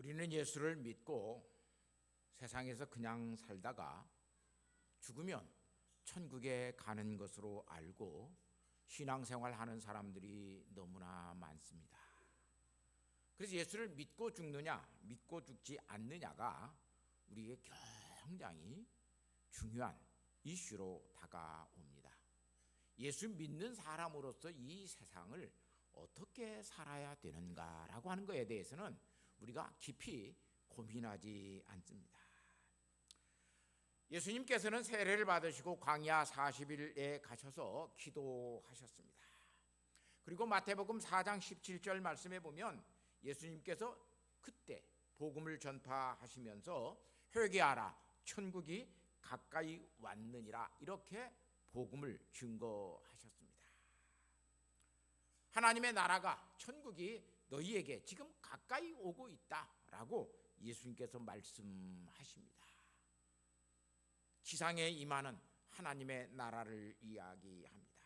우리는 예수를 믿고 세상에서 그냥 살다가 죽으면 천국에 가는 것으로 알고 신앙생활하는 사람들이 너무나 많습니다. 그래서 예수를 믿고 죽느냐 믿고 죽지 않느냐가 우리에게 굉장히 중요한 이슈로 다가옵니다. 예수 믿는 사람으로서 이 세상을 어떻게 살아야 되는가라고 하는 것에 대해서는 우리가 깊이 고민하지 않습니다. 예수님께서는 세례를 받으시고 광야 40일에 가셔서 기도하셨습니다. 그리고 마태복음 4장 17절 말씀에 보면 예수님께서 그때 복음을 전파하시면서 회개하라 천국이 가까이 왔느니라 이렇게 복음을 증거하셨습니다. 하나님의 나라가 천국이 너희에게 지금 가까이 오고 있다라고 예수님께서 말씀하십니다. 지상에 임하는 하나님의 나라를 이야기합니다.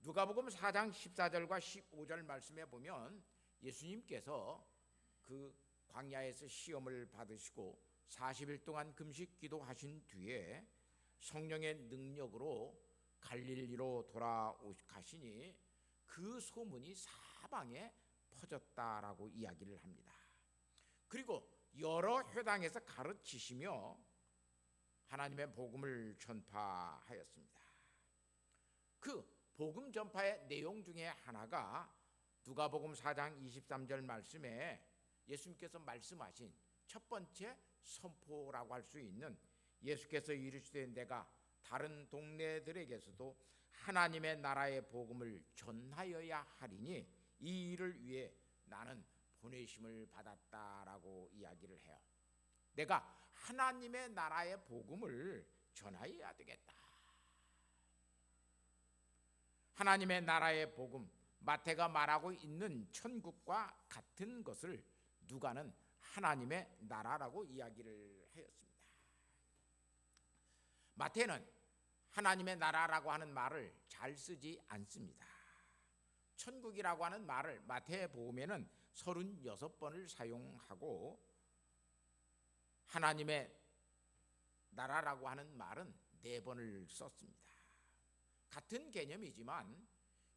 누가복음 4장 14절과 15절 말씀에 보면 예수님께서 그 광야에서 시험을 받으시고 40일 동안 금식 기도하신 뒤에 성령의 능력으로 갈릴리로 돌아가시니 그 소문이 사방에 퍼졌다라고 이야기를 합니다. 그리고 여러 회당에서 가르치시며 하나님의 복음을 전파하였습니다. 그 복음 전파의 내용 중에 하나가 누가복음 4장 23절 말씀에 예수님께서 말씀하신 첫 번째 선포라고 할 수 있는 예수께서 이르시되 내가 다른 동네들에게서도 하나님의 나라의 복음을 전하여야 하리니 이 일을 위해 나는 보내심을 받았다라고 이야기를 해요. 내가 하나님의 나라의 복음을 전하여야 되겠다. 하나님의 나라의 복음, 마태가 말하고 있는 천국과 같은 것을 누가는 하나님의 나라라고 이야기를 하였습니다. 마태는 하나님의 나라라고 하는 말을 잘 쓰지 않습니다. 천국이라고 하는 말을 마태복음에는 36번을 사용하고 하나님의 나라라고 하는 말은 4번을 썼습니다. 같은 개념이지만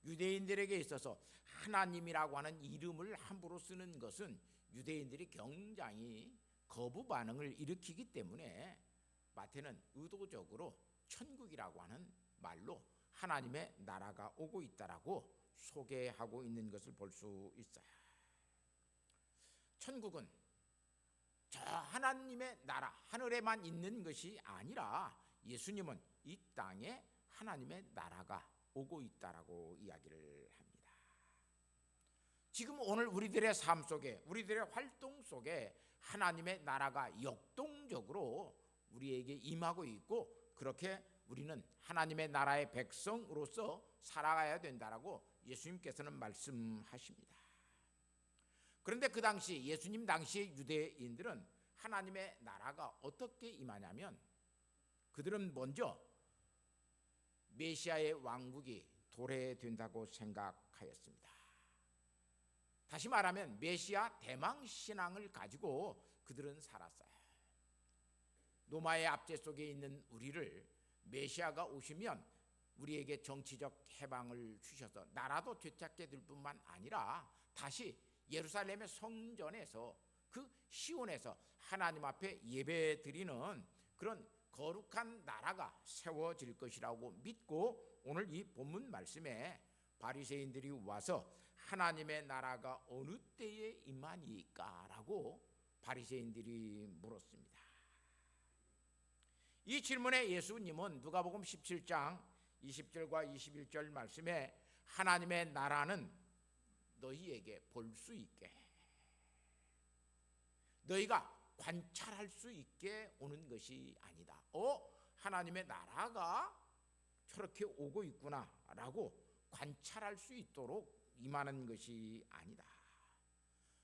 유대인들에게 있어서 하나님이라고 하는 이름을 함부로 쓰는 것은 유대인들이 굉장히 거부 반응을 일으키기 때문에 마태는 의도적으로 천국이라고 하는 말로 하나님의 나라가 오고 있다라고 소개하고 있는 것을 볼 수 있어요. 천국은 저 하나님의 나라 하늘에만 있는 것이 아니라 예수님은 이 땅에 하나님의 나라가 오고 있다라고 이야기를 합니다. 지금 오늘 우리들의 삶 속에 우리들의 활동 속에 하나님의 나라가 역동적으로 우리에게 임하고 있고 그렇게 우리는 하나님의 나라의 백성으로서 살아가야 된다라고 예수님께서는 말씀하십니다. 그런데 그 당시 예수님 당시의 유대인들은 하나님의 나라가 어떻게 임하냐면 그들은 먼저 메시아의 왕국이 도래된다고 생각하였습니다. 다시 말하면 메시아 대망 신앙을 가지고 그들은 살았어요. 로마의 압제 속에 있는 우리를 메시아가 오시면 우리에게 정치적 해방을 주셔서 나라도 되찾게 될 뿐만 아니라 다시 예루살렘의 성전에서 그 시온에서 하나님 앞에 예배드리는 그런 거룩한 나라가 세워질 것이라고 믿고 오늘 이 본문 말씀에 바리새인들이 와서 하나님의 나라가 어느 때에 임하니까라고 바리새인들이 물었습니다. 이 질문에 예수님은 누가복음 17장 20절과 21절 말씀에 하나님의 나라는 너희에게 볼 수 있게 너희가 관찰할 수 있게 오는 것이 아니다. 하나님의 나라가 저렇게 오고 있구나라고 관찰할 수 있도록 임하는 것이 아니다.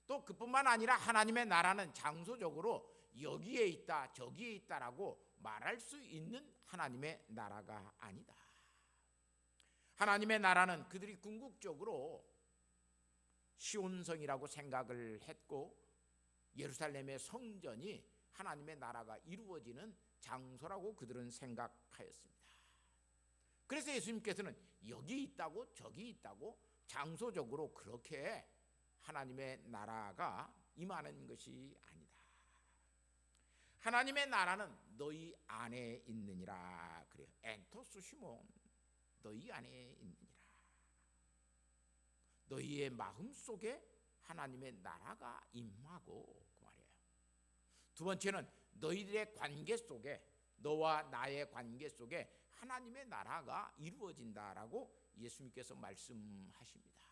또 그뿐만 아니라 하나님의 나라는 장소적으로 여기에 있다 저기에 있다라고 말할 수 있는 하나님의 나라가 아니다. 하나님의 나라는 그들이 궁극적으로 시온성이라고 생각을 했고 예루살렘의 성전이 하나님의 나라가 이루어지는 장소라고 그들은 생각하였습니다. 그래서 예수님께서는 여기 있다고 저기 있다고 장소적으로 그렇게 하나님의 나라가 임하는 것이 아니다. 하나님의 나라는 너희 안에 있느니라 그래요. 엔토스 시몬, 너희 안에 있느니라. 너희의 마음 속에 하나님의 나라가 임하고 그 말이에요. 두 번째는 너희들의 관계 속에, 너와 나의 관계 속에 하나님의 나라가 이루어진다라고 예수님께서 말씀하십니다.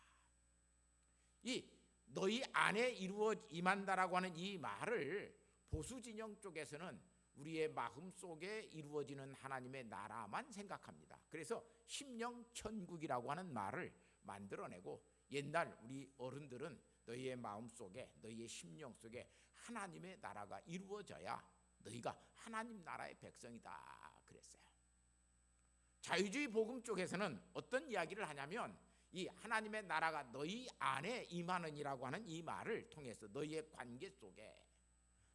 이 너희 안에 이루어 임한다라고 하는 이 말을 보수 진영 쪽에서는 우리의 마음 속에 이루어지는 하나님의 나라만 생각합니다. 그래서 심령천국이라고 하는 말을 만들어내고 옛날 우리 어른들은 너희의 마음 속에, 너희의 심령 속에 하나님의 나라가 이루어져야 너희가 하나님 나라의 백성이다 그랬어요. 자유주의 복음 쪽에서는 어떤 이야기를 하냐면 이 하나님의 나라가 너희 안에 임하느니라고 하는 이 말을 통해서 너희의 관계 속에,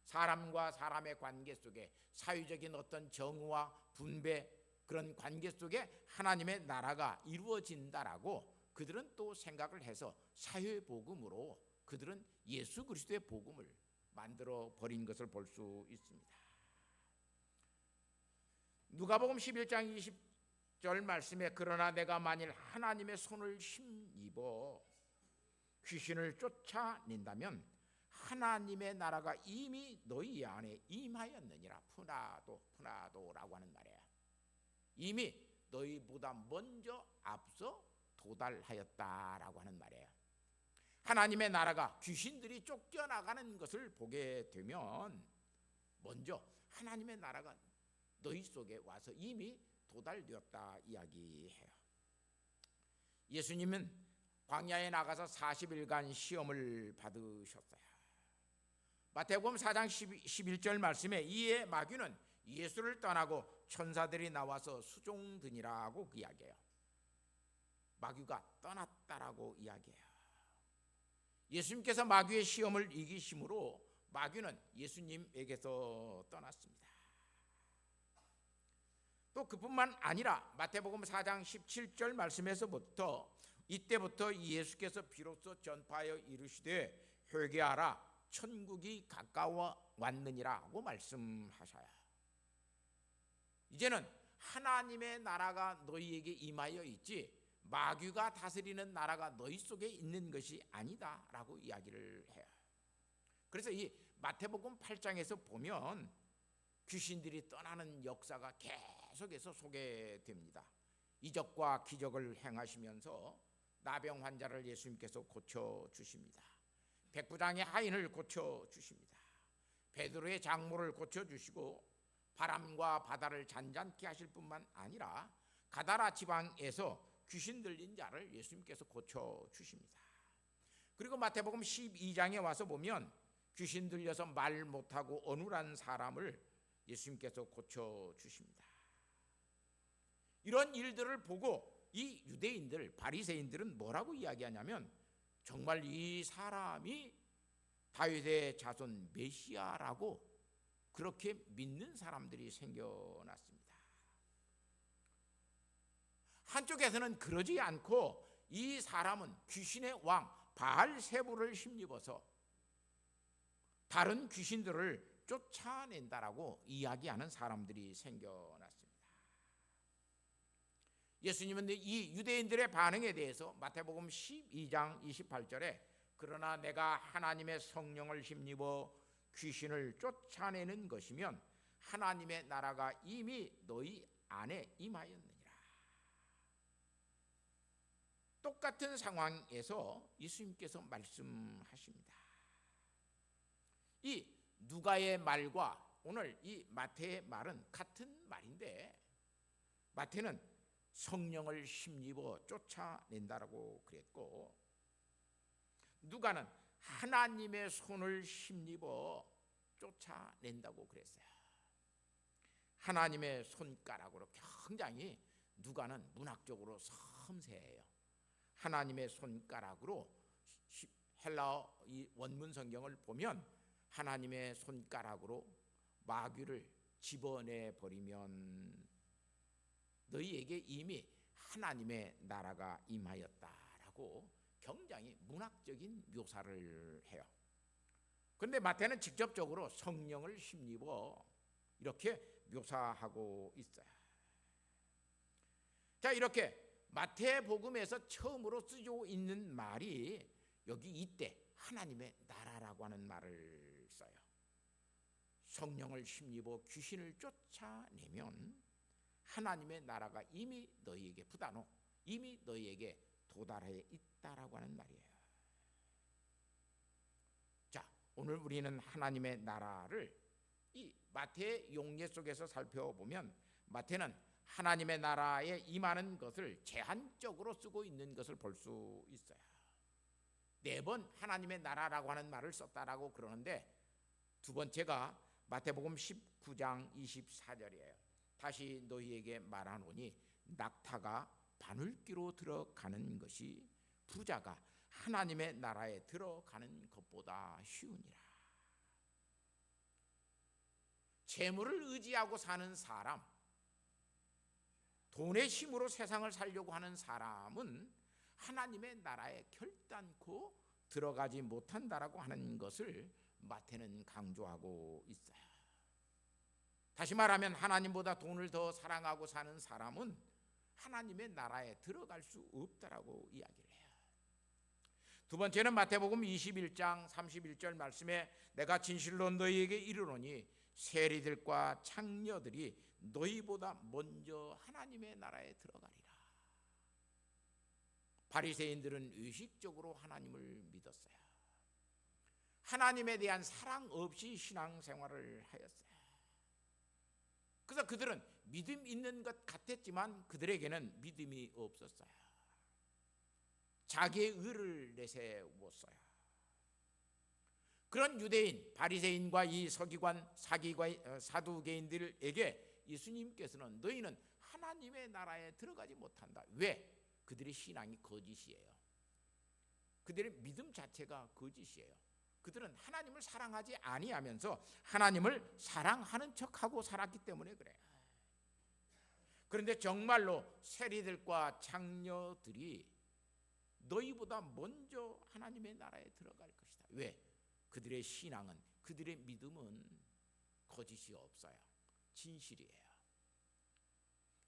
사람과 사람의 관계 속에, 사회적인 어떤 정의와 분배, 그런 관계 속에 하나님의 나라가 이루어진다라고 그들은 또 생각을 해서 사회복음으로 그들은 예수 그리스도의 복음을 만들어 버린 것을 볼 수 있습니다. 누가복음 11장 20절 말씀에 그러나 내가 만일 하나님의 손을 힘입어 귀신을 쫓아낸다면 하나님의 나라가 이미 너희 안에 임하였느니라. 푸나도라고 하는 말이에요. 이미 너희보다 먼저 앞서 도달하였다라고 하는 말이에요. 하나님의 나라가 귀신들이 쫓겨나가는 것을 보게 되면 먼저 하나님의 나라가 너희 속에 와서 이미 도달되었다 이야기해요. 예수님은 광야에 나가서 40일간 시험을 받으셨어요. 마태복음 4장 11절 말씀에 이에 마귀는 예수를 떠나고 천사들이 나와서 수종드니라고 이야기해요. 마귀가 떠났다라고 이야기해요. 예수님께서 마귀의 시험을 이기심으로 마귀는 예수님에게서 떠났습니다. 또 그뿐만 아니라 마태복음 4장 17절 말씀에서부터 이때부터 예수께서 비로소 전파하여 이르시되 회개하라 천국이 가까워 왔느니라고 말씀하셔요. 이제는 하나님의 나라가 너희에게 임하여 있지 마귀가 다스리는 나라가 너희 속에 있는 것이 아니다라고 이야기를 해요. 그래서 이 마태복음 8장에서 보면 귀신들이 떠나는 역사가 계속해서 소개됩니다. 이적과 기적을 행하시면서 나병 환자를 예수님께서 고쳐주십니다. 백부장의 하인을 고쳐주십니다. 베드로의 장모를 고쳐주시고 바람과 바다를 잔잔케 하실 뿐만 아니라 가다라 지방에서 귀신 들린 자를 예수님께서 고쳐주십니다. 그리고 마태복음 12장에 와서 보면 귀신 들려서 말 못하고 어눌한 사람을 예수님께서 고쳐주십니다. 이런 일들을 보고 이 유대인들, 바리새인들은 뭐라고 이야기하냐면 정말 이 사람이 다윗의 자손 메시아라고 그렇게 믿는 사람들이 생겨났습니다. 한쪽에서는 그러지 않고 이 사람은 귀신의 왕 바알세불을 힘입어서 다른 귀신들을 쫓아낸다라고 이야기하는 사람들이 생겨났습니다. 예수님은 이 유대인들의 반응에 대해서 마태복음 12장 28절에 그러나 내가 하나님의 성령을 힘입어 귀신을 쫓아내는 것이면 하나님의 나라가 이미 너희 안에 임하였느니라. 똑같은 상황에서 예수님께서 말씀하십니다. 이 누가의 말과 오늘 이 마태의 말은 같은 말인데 마태는 성령을 힘입어 쫓아낸다라고 그랬고 누가는 하나님의 손을 힘입어 쫓아낸다고 그랬어요. 하나님의 손가락으로 굉장히 누가는 문학적으로 섬세해요. 하나님의 손가락으로 헬라어 이 원문 성경을 보면 하나님의 손가락으로 마귀를 집어내 버리면 너희에게 이미 하나님의 나라가 임하였다라고 굉장히 문학적인 묘사를 해요. 그런데 마태는 직접적으로 성령을 힘입어 이렇게 묘사하고 있어요. 자, 이렇게 마태복음에서 처음으로 쓰고 있는 말이 여기 이때 하나님의 나라라고 하는 말을 써요. 성령을 힘입어 귀신을 쫓아내면 하나님의 나라가 이미 너희에게 부다노 이미 너희에게 도달해 있다라고 하는 말이에요. 자, 오늘 우리는 하나님의 나라를 이 마태의 용례 속에서 살펴보면 마태는 하나님의 나라에 임하는 것을 제한적으로 쓰고 있는 것을 볼 수 있어요. 4번 하나님의 나라라고 하는 말을 썼다라고 그러는데 두 번째가 마태복음 19장 24절이에요. 다시 너희에게 말하노니 낙타가 바늘귀로 들어가는 것이 부자가 하나님의 나라에 들어가는 것보다 쉬우니라. 재물을 의지하고 사는 사람, 돈의 힘으로 세상을 살려고 하는 사람은 하나님의 나라에 결단코 들어가지 못한다라고 하는 것을 마태는 강조하고 있어요. 다시 말하면 하나님보다 돈을 더 사랑하고 사는 사람은 하나님의 나라에 들어갈 수 없다라고 이야기를 해요. 두 번째는 마태복음 21장 31절 말씀에 내가 진실로 너희에게 이르노니 세리들과 창녀들이 너희보다 먼저 하나님의 나라에 들어가리라. 바리새인들은 의식적으로 하나님을 믿었어요. 하나님에 대한 사랑 없이 신앙생활을 하였어요. 그래서 그들은 믿음 있는 것 같았지만 그들에게는 믿음이 없었어요. 자기의 의를 내세웠어요. 그런 유대인, 바리새인과 이 서기관, 사두개인들에게 예수님께서는 너희는 하나님의 나라에 들어가지 못한다. 왜? 그들의 신앙이 거짓이에요. 그들의 믿음 자체가 거짓이에요. 그들은 하나님을 사랑하지 아니하면서 하나님을 사랑하는 척하고 살았기 때문에 그래요. 그런데 정말로 세리들과 창녀들이 너희보다 먼저 하나님의 나라에 들어갈 것이다. 왜? 그들의 신앙은, 그들의 믿음은 거짓이 없어요. 진실이에요.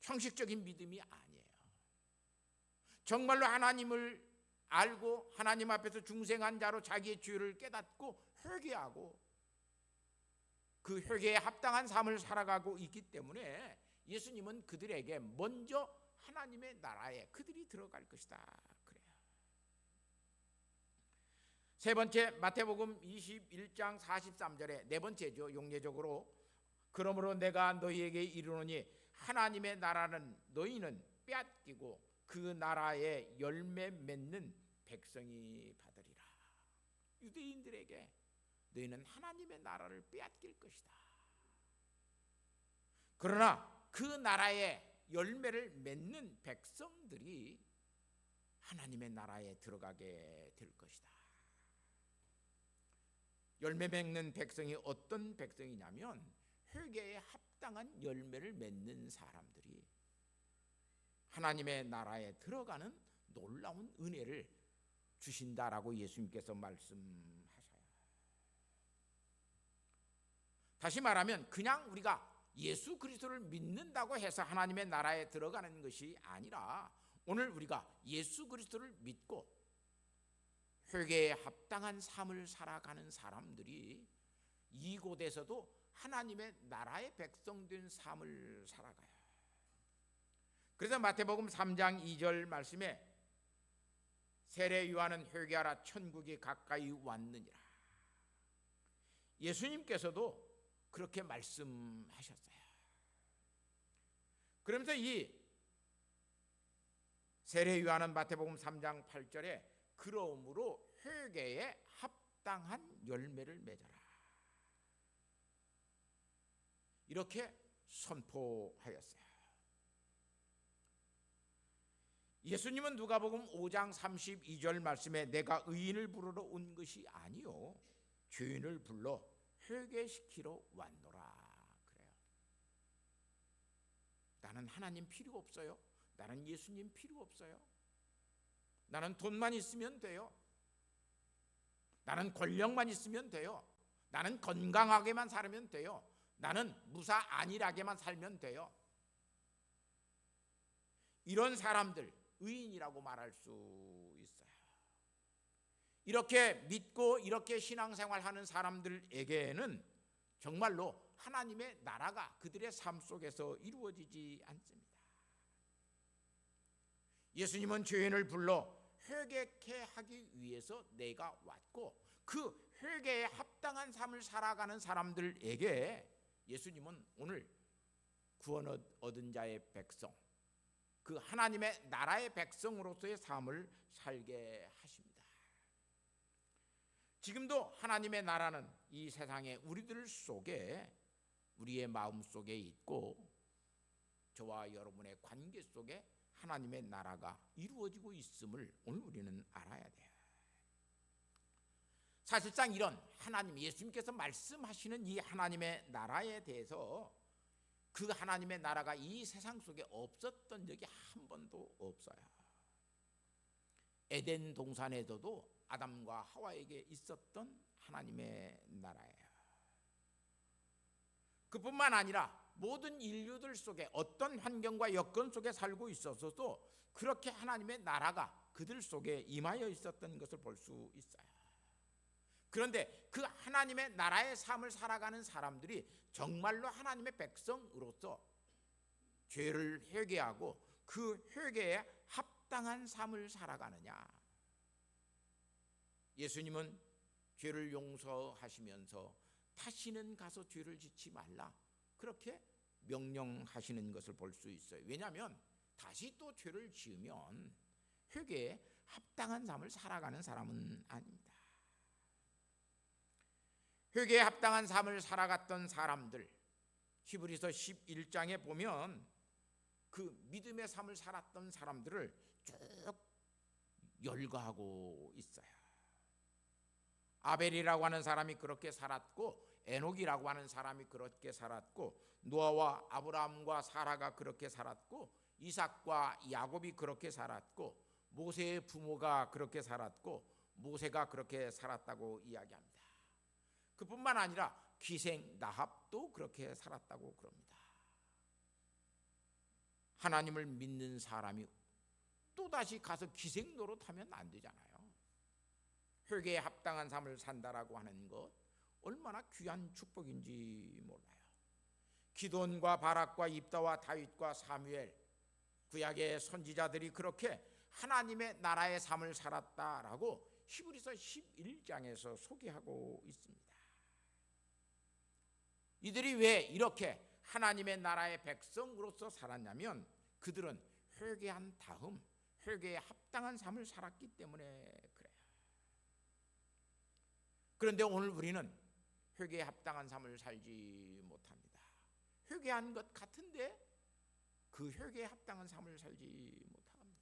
형식적인 믿음이 아니에요. 정말로 하나님을 알고 하나님 앞에서 중생한 자로 자기의 죄를 깨닫고 회개하고 그 회개에 합당한 삶을 살아가고 있기 때문에 예수님은 그들에게 먼저 하나님의 나라에 그들이 들어갈 것이다 그래요. 세 번째, 마태복음 21장 43절에 네 번째죠. 용례적으로 그러므로 내가 너희에게 이르노니 하나님의 나라는 너희는 빼앗기고 그 나라에 열매 맺는 백성이 받으리라. 유대인들에게 너희는 하나님의 나라를 빼앗길 것이다. 그러나 그 나라에 열매를 맺는 백성들이 하나님의 나라에 들어가게 될 것이다. 열매 맺는 백성이 어떤 백성이냐면 회개에 합당한 열매를 맺는 사람들이 하나님의 나라에 들어가는 놀라운 은혜를 주신다라고 예수님께서 말씀하셔요. 다시 말하면 그냥 우리가 예수 그리스도를 믿는다고 해서 하나님의 나라에 들어가는 것이 아니라 오늘 우리가 예수 그리스도를 믿고 회개에 합당한 삶을 살아가는 사람들이 이곳에서도 하나님의 나라의 백성된 삶을 살아가요. 그래서 마태복음 3장 2절 말씀에 세례 요한은 회개하라 천국이 가까이 왔느니라. 예수님께서도 그렇게 말씀하셨어요. 그러면서 이 세례 요한은 마태복음 3장 8절에 그러므로 회개에 합당한 열매를 맺어라 이렇게 선포하였어요. 예수님은 누가복음 5장 32절 말씀에 내가 의인을 부르러 온 것이 아니요 죄인을 불러 회개시키러 왔노라 그래요. 나는 하나님 필요 없어요. 나는 예수님 필요 없어요. 나는 돈만 있으면 돼요. 나는 권력만 있으면 돼요. 나는 건강하게만 살면 돼요. 나는 무사 안일하게만 살면 돼요. 이런 사람들 의인이라고 말할 수 있어요. 이렇게 믿고 이렇게 신앙생활하는 사람들에게는 정말로 하나님의 나라가 그들의 삶 속에서 이루어지지 않습니다. 예수님은 죄인을 불러 회개케 하기 위해서 내가 왔고, 그 회개에 합당한 삶을 살아가는 사람들에게 예수님은 오늘 구원 얻은 자의 백성, 그 하나님의 나라의 백성으로서의 삶을 살게 하십니다. 지금도 하나님의 나라는 이 세상에 우리들 속에, 우리의 마음 속에 있고, 저와 여러분의 관계 속에 하나님의 나라가 이루어지고 있음을 오늘 우리는 알아야 돼요. 사실상 이런 하나님, 예수님께서 말씀하시는 이 하나님의 나라에 대해서, 그 하나님의 나라가 이 세상 속에 없었던 적이 한 번도 없어요. 에덴 동산에서도 아담과 하와에게 있었던 하나님의 나라예요. 그뿐만 아니라 모든 인류들 속에 어떤 환경과 여건 속에 살고 있어서도 그렇게 하나님의 나라가 그들 속에 임하여 있었던 것을 볼 수 있어요. 그런데 그 하나님의 나라의 삶을 살아가는 사람들이 정말로 하나님의 백성으로서 죄를 회개하고 그 회개에 합당한 삶을 살아가느냐? 예수님은 죄를 용서하시면서 다시는 가서 죄를 짓지 말라, 그렇게 명령하시는 것을 볼 수 있어요. 왜냐하면 다시 또 죄를 지으면 회개에 합당한 삶을 살아가는 사람은 아닙니다. 회개에 합당한 삶을 살아갔던 사람들, 히브리서 11장에 보면 그 믿음의 삶을 살았던 사람들을 쭉 열거하고 있어요. 아벨이라고 하는 사람이 그렇게 살았고, 에녹이라고 하는 사람이 그렇게 살았고, 노아와 아브라함과 사라가 그렇게 살았고, 이삭과 야곱이 그렇게 살았고, 모세의 부모가 그렇게 살았고, 모세가 그렇게 살았다고 이야기합니다. 그뿐만 아니라 기생 나합도 그렇게 살았다고 그럽니다. 하나님을 믿는 사람이 또다시 가서 기생 노릇하면 안 되잖아요. 회개에 합당한 삶을 산다라고 하는 것 얼마나 귀한 축복인지 몰라요. 기돈과 바락과 입다와 다윗과 사무엘, 구약의 선지자들이 그렇게 하나님의 나라의 삶을 살았다라고 히브리서 11장에서 소개하고 있습니다. 이들이 왜 이렇게 하나님의 나라의 백성으로서 살았냐면, 그들은 회개한 다음 회개에 합당한 삶을 살았기 때문에 그래요. 그런데 오늘 우리는 회개에 합당한 삶을 살지 못합니다. 회개한 것 같은데 그 회개에 합당한 삶을 살지 못합니다.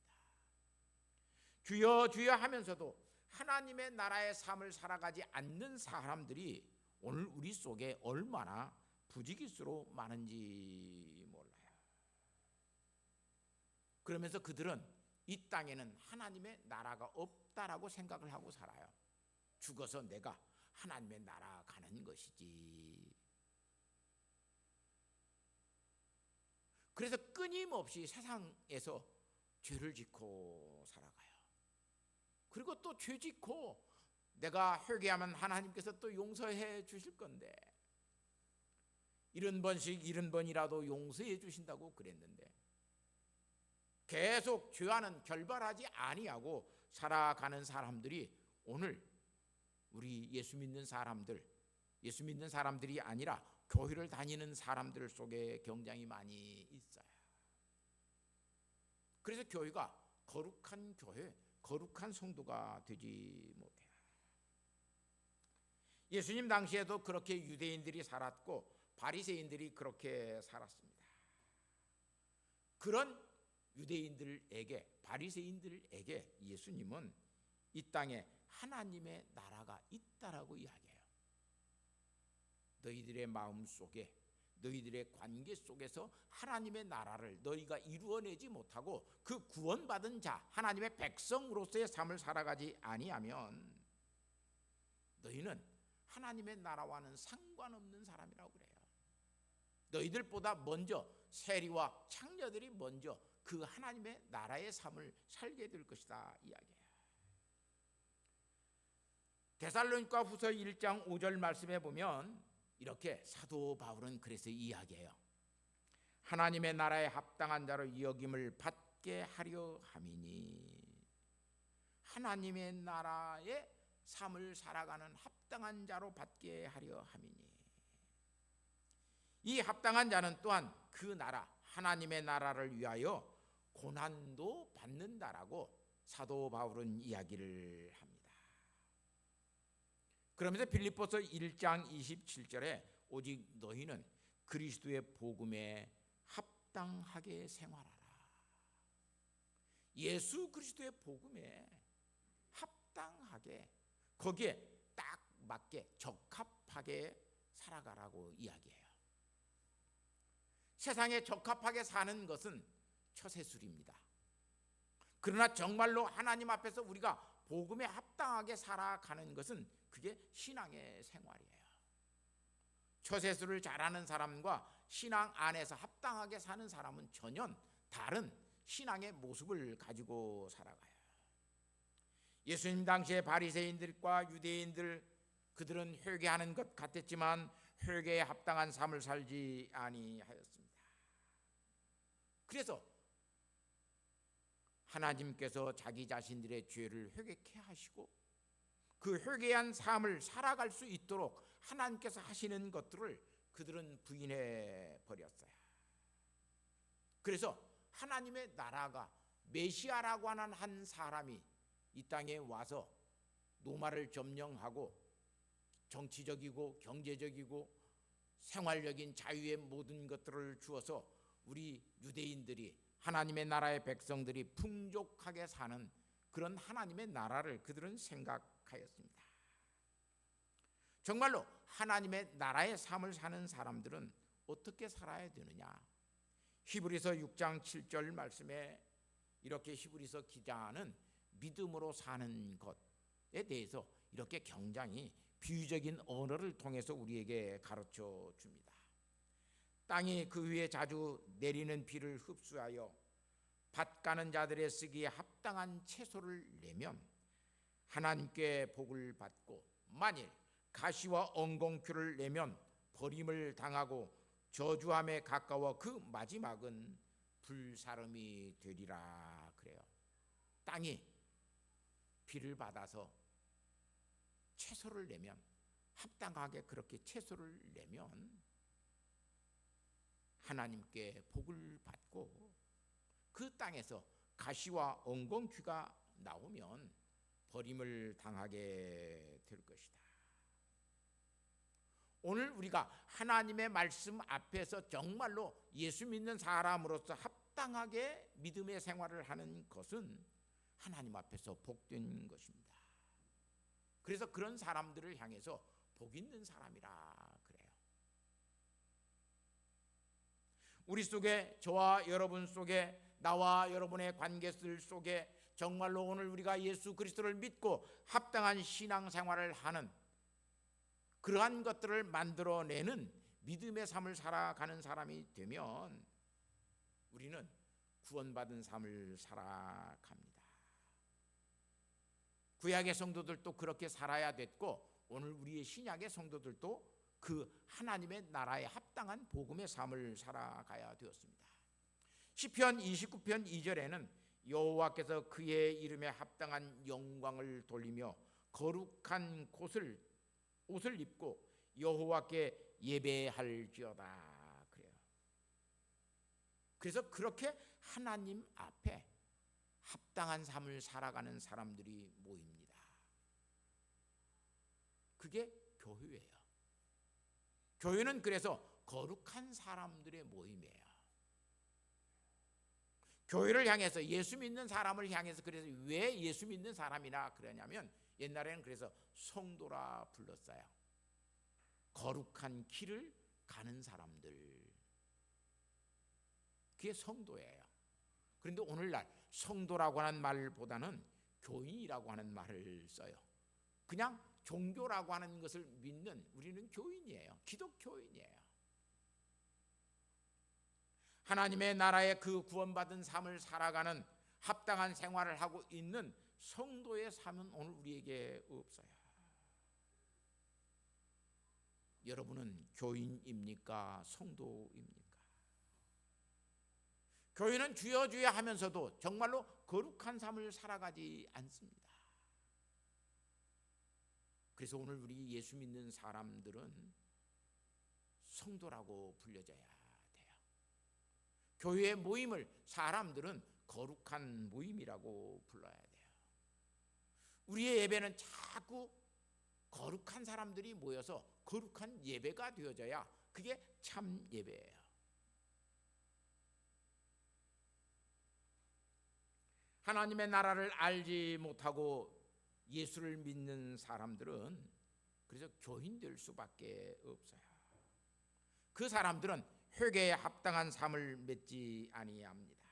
주여 주여 하면서도 하나님의 나라의 삶을 살아가지 않는 사람들이 오늘 우리 속에 얼마나 부지기수로 많은지 몰라요. 그러면서 그들은 이 땅에는 하나님의 나라가 없다라고 생각을 하고 살아요. 죽어서 내가 하나님의 나라 가는 것이지. 그래서 끊임없이 세상에서 죄를 짓고 살아가요. 그리고 또 죄 짓고 내가 회개하면 하나님께서 또 용서해 주실 건데, 70번씩 70번이라도 용서해 주신다고 그랬는데 계속 죄와는 결발하지 아니하고 살아가는 사람들이 오늘 우리 예수 믿는 사람들이 아니라 교회를 다니는 사람들 속에 굉장히 많이 있어요. 그래서 교회가 거룩한 교회, 거룩한 성도가 되지 못해요. 예수님 당시에도 그렇게 유대인들이 살았고 바리새인들이 그렇게 살았습니다. 그런 유대인들에게, 바리새인들에게 예수님은 이 땅에 하나님의 나라가 있다라고 이야기해요. 너희들의 마음 속에, 너희들의 관계 속에서 하나님의 나라를 너희가 이루어내지 못하고 그 구원받은 자, 하나님의 백성으로서의 삶을 살아가지 아니하면 너희는 하나님의 나라와는 상관없는 사람이라고 그래요. 너희들보다 먼저 세리와 창녀들이 먼저 그 하나님의 나라의 삶을 살게 될 것이다 이야기해요. 데살로니가 후서 1장 5절 말씀에 보면 이렇게 사도 바울은 그래서 이야기해요. 하나님의 나라에 합당한 자로 여김을 받게 하려 함이니, 하나님의 나라의 삶을 살아가는 합당한 자로 받게 하려 함이니, 이 합당한 자는 또한 그 나라, 하나님의 나라를 위하여 고난도 받는다라고 사도 바울은 이야기를 합니다. 그러면서 빌립보서 1장 27절에 오직 너희는 그리스도의 복음에 합당하게 생활하라. 예수 그리스도의 복음에 합당하게, 거기에 딱 맞게 적합하게 살아가라고 이야기해요. 세상에 적합하게 사는 것은 처세술입니다. 그러나 정말로 하나님 앞에서 우리가 복음에 합당하게 살아가는 것은 그게 신앙의 생활이에요. 처세술을 잘하는 사람과 신앙 안에서 합당하게 사는 사람은 전혀 다른 신앙의 모습을 가지고 살아가요. 예수님 당시의 바리새인들과 유대인들, 그들은 회개하는 것 같았지만 회개에 합당한 삶을 살지 아니하였습니다. 그래서 하나님께서 자기 자신들의 죄를 회개케 하시고 그 회개한 삶을 살아갈 수 있도록 하나님께서 하시는 것들을 그들은 부인해 버렸어요. 그래서 하나님의 나라가, 메시아라고 하는 한 사람이 이 땅에 와서 노마를 점령하고 정치적이고 경제적이고 생활적인 자유의 모든 것들을 주어서 우리 유대인들이, 하나님의 나라의 백성들이 풍족하게 사는 그런 하나님의 나라를 그들은 생각하였습니다. 정말로 하나님의 나라의 삶을 사는 사람들은 어떻게 살아야 되느냐? 히브리서 6장 7절 말씀에 이렇게 히브리서 기자는 믿음으로 사는 것에 대해서 이렇게 굉장히 비유적인 언어를 통해서 우리에게 가르쳐 줍니다. 땅이 그 위에 자주 내리는 비를 흡수하여 밭 가는 자들의 쓰기에 합당한 채소를 내면 하나님께 복을 받고, 만일 가시와 엉겅퀴를 내면 버림을 당하고 저주함에 가까워 그 마지막은 불사름이 되리라 그래요. 땅이 비를 받아서 채소를 내면, 합당하게 그렇게 채소를 내면 하나님께 복을 받고, 그 땅에서 가시와 엉겅퀴가 나오면 버림을 당하게 될 것이다. 오늘 우리가 하나님의 말씀 앞에서 정말로 예수 믿는 사람으로서 합당하게 믿음의 생활을 하는 것은 하나님 앞에서 복된 것입니다. 그래서 그런 사람들을 향해서 복 있는 사람이라 그래요. 우리 속에, 저와 여러분 속에, 나와 여러분의 관계들 속에 정말로 오늘 우리가 예수 그리스도를 믿고 합당한 신앙생활을 하는 그러한 것들을 만들어내는 믿음의 삶을 살아가는 사람이 되면 우리는 구원받은 삶을 살아갑니다. 구약의 성도들도 그렇게 살아야 됐고, 오늘 우리의 신약의 성도들도 그 하나님의 나라에 합당한 복음의 삶을 살아가야 되었습니다. 시편 29편 2절에는 여호와께서 그의 이름에 합당한 영광을 돌리며 거룩한 옷을 입고 여호와께 예배할지어다 그래요. 그래서 그렇게 하나님 앞에 합당한 삶을 살아가는 사람들이 모입니다. 그게 교회예요. 교회는 그래서 거룩한 사람들의 모임이에요. 교회를 향해서, 예수 믿는 사람을 향해서, 그래서 왜 예수 믿는 사람이라 그러냐면 옛날에는 그래서 성도라 불렀어요. 거룩한 길을 가는 사람들, 그게 성도예요. 그런데 오늘날 성도라고 하는 말보다는 교인이라고 하는 말을 써요. 그냥 종교라고 하는 것을 믿는 우리는 교인이에요. 기독교인이에요. 하나님의 나라의 그 구원받은 삶을 살아가는 합당한 생활을 하고 있는 성도의 삶은 오늘 우리에게 없어요. 여러분은 교인입니까? 성도입니까? 교인은 주여 주여 하면서도 정말로 거룩한 삶을 살아가지 않습니다. 그래서 오늘 우리 예수 믿는 사람들은 성도라고 불려져야 돼요. 교회 모임을 사람들은 거룩한 모임이라고 불러야 돼요. 우리의 예배는 자꾸 거룩한 사람들이 모여서 거룩한 예배가 되어져야 그게 참 예배예요. 하나님의 나라를 알지 못하고 예수를 믿는 사람들은 그래서 교인 될 수밖에 없어요. 그 사람들은 회개에 합당한 삶을 맺지 아니합니다.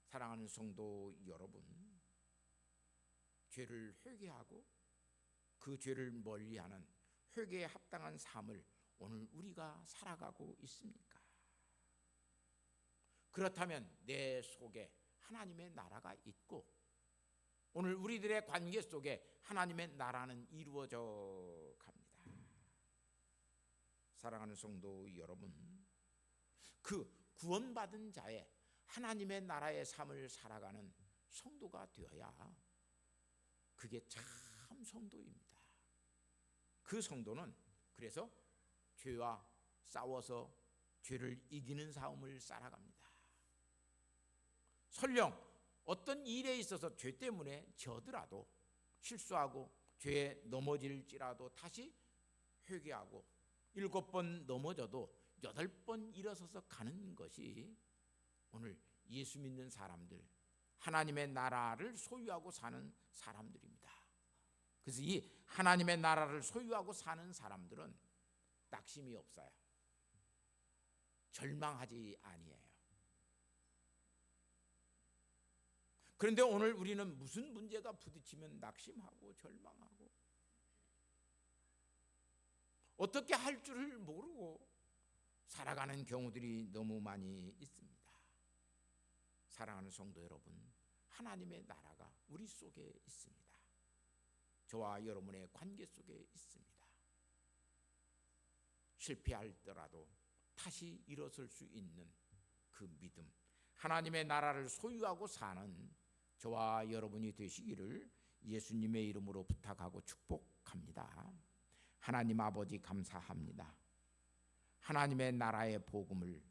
사랑하는 성도 여러분, 죄를 회개하고 그 죄를 멀리하는 회개에 합당한 삶을 오늘 우리가 살아가고 있습니까? 그렇다면 내 속에 하나님의 나라가 있고 오늘 우리들의 관계 속에 하나님의 나라는 이루어져 갑니다. 사랑하는 성도 여러분, 그 구원받은 자의 하나님의 나라의 삶을 살아가는 성도가 되어야 그게 참 성도입니다. 그 성도는 그래서 죄와 싸워서 죄를 이기는 삶을 살아갑니다. 설령 어떤 일에 있어서 죄 때문에 져더라도 실수하고 죄에 넘어질지라도 다시 회개하고 7번 넘어져도 8번 일어서서 가는 것이 오늘 예수 믿는 사람들, 하나님의 나라를 소유하고 사는 사람들입니다. 그래서 이 하나님의 나라를 소유하고 사는 사람들은 낙심이 없어요. 절망하지 아니해요. 그런데 오늘 우리는 무슨 문제가 부딪히면 낙심하고 절망하고 어떻게 할 줄을 모르고 살아가는 경우들이 너무 많이 있습니다. 사랑하는 성도 여러분, 하나님의 나라가 우리 속에 있습니다. 저와 여러분의 관계 속에 있습니다. 실패하더라도 다시 일어설 수 있는 그 믿음, 하나님의 나라를 소유하고 사는 저와 여러분이 되시기를 예수님의 이름으로 부탁하고 축복합니다. 하나님 아버지 감사합니다. 하나님의 나라의 복음을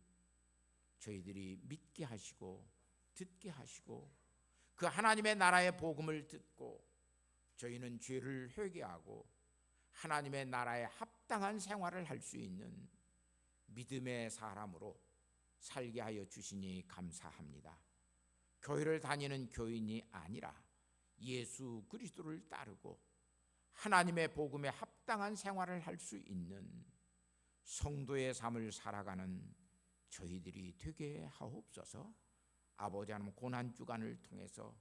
저희들이 믿게 하시고 듣게 하시고 그 하나님의 나라의 복음을 듣고 저희는 죄를 회개하고 하나님의 나라에 합당한 생활을 할 수 있는 믿음의 사람으로 살게 하여 주시니 감사합니다. 교회를 다니는 교인이 아니라 예수 그리스도를 따르고 하나님의 복음에 합당한 생활을 할 수 있는 성도의 삶을 살아가는 저희들이 되게 하옵소서. 아버지 하나님, 고난 주간을 통해서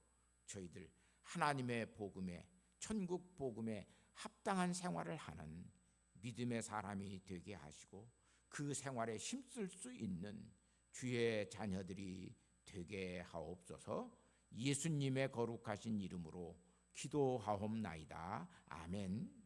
저희들 하나님의 복음에, 천국 복음에 합당한 생활을 하는 믿음의 사람이 되게 하시고 그 생활에 힘쓸 수 있는 주의 자녀들이 되게 하옵소서. 예수님의 거룩하신 이름으로 기도하옵나이다. 아멘.